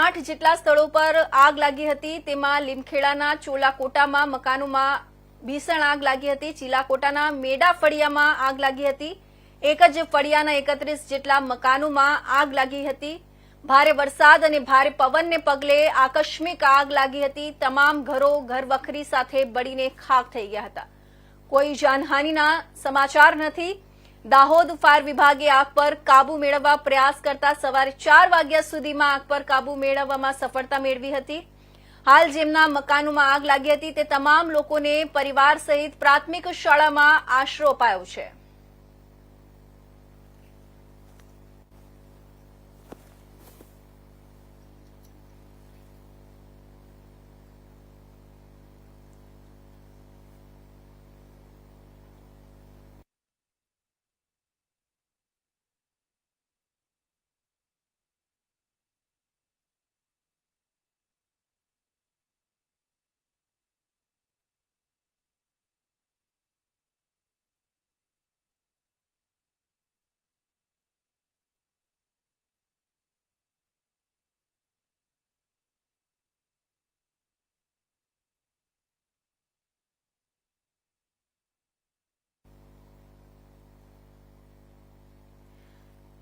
8 જેટલા સ્થળો પર આગ લાગી હતી। તેમાં લીમખેડાના ચોલાકોટામાં મકાનોમાં ભીષણ આગ લાગી હતી। ચીલાકોટાના મેડા ફળિયામાં આગ લાગી હતી। એક જ ફળિયાના 31 જેટલા મકાનોમાં આગ લાગી હતી। ભારે વરસાદ અને ભારે પવનને પગલે આકસ્મિક આગ લાગી હતી। તમામ ઘરો ઘરવખરી સાથે બળીને ખાખ થઈ ગયા હતા। કોઈ જાનહાનિના સમાચાર નથી। દાહોદ ફાયર વિભાગે આગ પર કાબુ મેળવવા પ્રયાસ કરતા સવારે 4 વાગ્યા સુધીમાં આગ પર કાબુ મેળવવામાં સફળતા મેળવી હતી। હાલ જેમના મકાનોમાં આગ લાગી હતી તે તમામ લોકોને પરિવાર સહિત પ્રાથમિક શાળામાં આશરો અપાયો છે।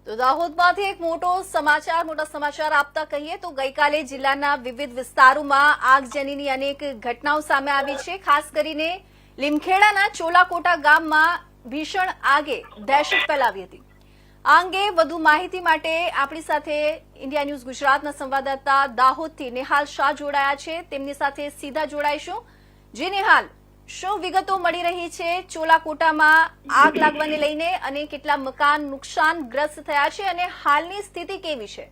તો દાહોદમાંથી એક મોટા સમાચાર આપતા કહીએ તો ગઈકાલે જિલ્લાના વિવિધ વિસ્તારોમાં આગજનીની અનેક ઘટનાઓ સામે આવી છે। ખાસ કરીને લીમખેડાના ચોલાકોટા ગામમાં ભીષણ આગે દહેશત ફેલાવી હતી। આ અંગે વધુ માહિતી માટે આપણી સાથે ઇન્ડિયા ન્યૂઝ ગુજરાતના સંવાદદાતા દાહોદથી નિહાલ શાહ જોડાયા છે। તેમની સાથે સીધા જોડાઈશું। જે નિહાલ, શું વિગતો મળી રહી છે ચોલાકોટામાં આગ લાગવાને લઈને અને કેટલા મકાન નુકસાનગ્રસ્ત થયા છે અને હાલની સ્થિતિ કેવી છે?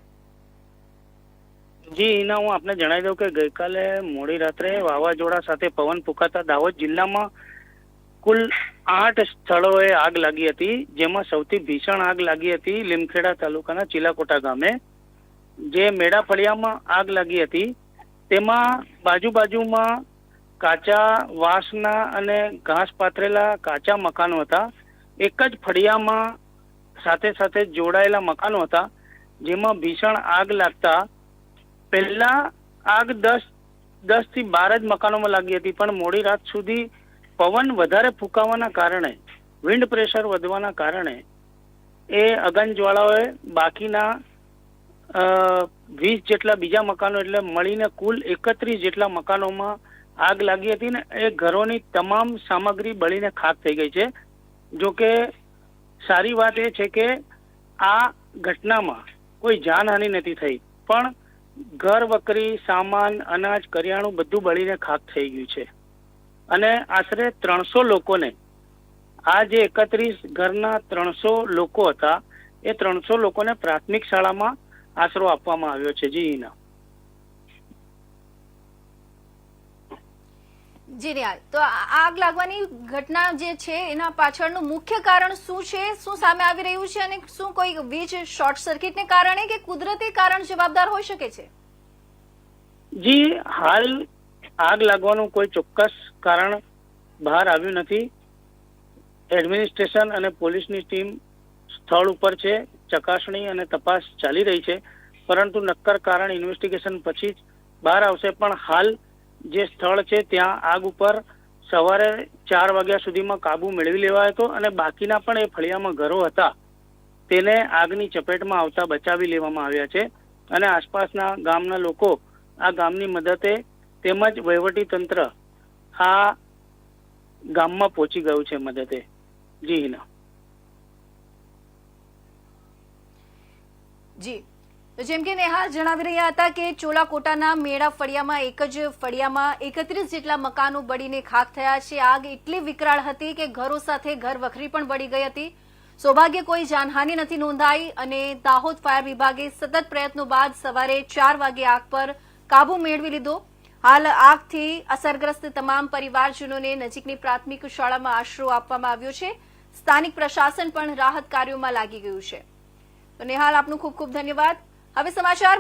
જી હિના, હું આપને જણાવી દઉં કે ગઈકાલે મોડી રાત્રે વાવાઝોડા સાથે પવન ફૂંકાતા દાહોદ જિલ્લામાં કુલ 8 સ્થળોએ આગ લાગી હતી। જેમાં સૌથી ભીષણ આગ લાગી હતી લીમખેડા તાલુકાના ચીલાકોટા ગામે, જે મેડા ફળિયામાં આગ લાગી હતી। તેમાં બાજુમાં કાચા વાંસના અને ઘાસ પાથરેલા કાચા મકાનો હતા। એક જ ફળિયામાં સાથે જોડાયેલા મકાનો હતા, જેમાં ભીષણ આગ લાગતા પહેલા આગ 10 થી 12 જ મકાનોમાં લાગી હતી, પણ મોડી રાત સુધી પવન વધારે ફૂંકાવાના કારણે, વિન્ડ પ્રેશર વધવાના કારણે એ અગનજ્વાળાઓએ બાકીના 20 જેટલા બીજા મકાનો એટલે મળીને કુલ 31 જેટલા મકાનોમાં આગ લાગી હતી ને એ ઘરોની તમામ સામગ્રી બળીને ખાખ થઈ ગઈ છે। જો કે સારી વાત એ છે કે આ ઘટનામાં કોઈ જાનહાનિ નથી થઈ, પણ ઘર વકરી, સામાન, અનાજ, કરિયાણું બધું બળીને ખાખ થઈ ગયું છે। અને આશરે 300 લોકોને, આ જે 31 ઘરના 300 લોકો હતા એ 300 લોકોને પ્રાથમિક શાળામાં આશરો આપવામાં આવ્યો છે। જી હિના। જી નિહાલ, તો આગ લાગવાની ઘટના જે છે એના પાછળનું મુખ્ય કારણ શું છે? શું સામે આવી રહ્યું છે અને શું કોઈ વીજ શોર્ટ સર્કિટને કારણે કે કુદરતી કારણ જવાબદાર હોઈ શકે છે? જી, હાલ આગ લાગવાનું કોઈ ચોક્કસ કારણ બહાર આવ્યું નથી। એડમિનિસ્ટ્રેશન અને પોલીસની ટીમ સ્થળ ઉપર છે, ચકાસણી અને તપાસ ચાલી રહી છે, પરંતુ નક્કર કારણ ઇન્વેસ્ટિગેશન પછી જ બહાર આવશે। પણ હાલ જે સ્થળ છે ત્યાં આગ ઉપર સવારે 4 વાગ્યા સુધીમાં કાબુ મેળવી લેવાયો હતો અને બાકીના પણ એ ફળિયામાં ઘરો હતા તેને આગની ચપેટમાં આવતા બચાવી લેવામાં આવ્યા છે। અને આસપાસના ગામના લોકો આ ગામની મદદે તેમજ વહીવટી તંત્ર આ ગામમાં પહોંચી ગયું છે મદદે। જી હિના। જી, તો જેમ કે નિહાલ જણાવી રહ્યા હતા કે ચોલાકોટાના મેડા ફળિયામાં એક જ ફળિયામાં 31 જેટલા મકાનો બળીને ખાખ થયા છે। આગ એટલી વિકરાળ હતી કે ઘરો સાથે ઘર વખરી પણ બળી ગઈ હતી। સૌભાગ્ય કોઈ જાનહાનિ નથી નોંધાઈ અને દાહોદ ફાયર વિભાગે સતત પ્રયત્નો બાદ સવારે 4 વાગે આગ પર કાબુ મેળવી લીધો। હાલ આગથી અસરગ્રસ્ત તમામ પરિવારજનોને નજીકની પ્રાથમિક શાળામાં આશરો આપવામાં આવ્યો છે। સ્થાનિક પ્રશાસન પણ રાહત કાર્યોમાં લાગી ગયું છે। તો નિહાલ, આપનું ખૂબ ખૂબ ધન્યવાદ। હવે સમાચાર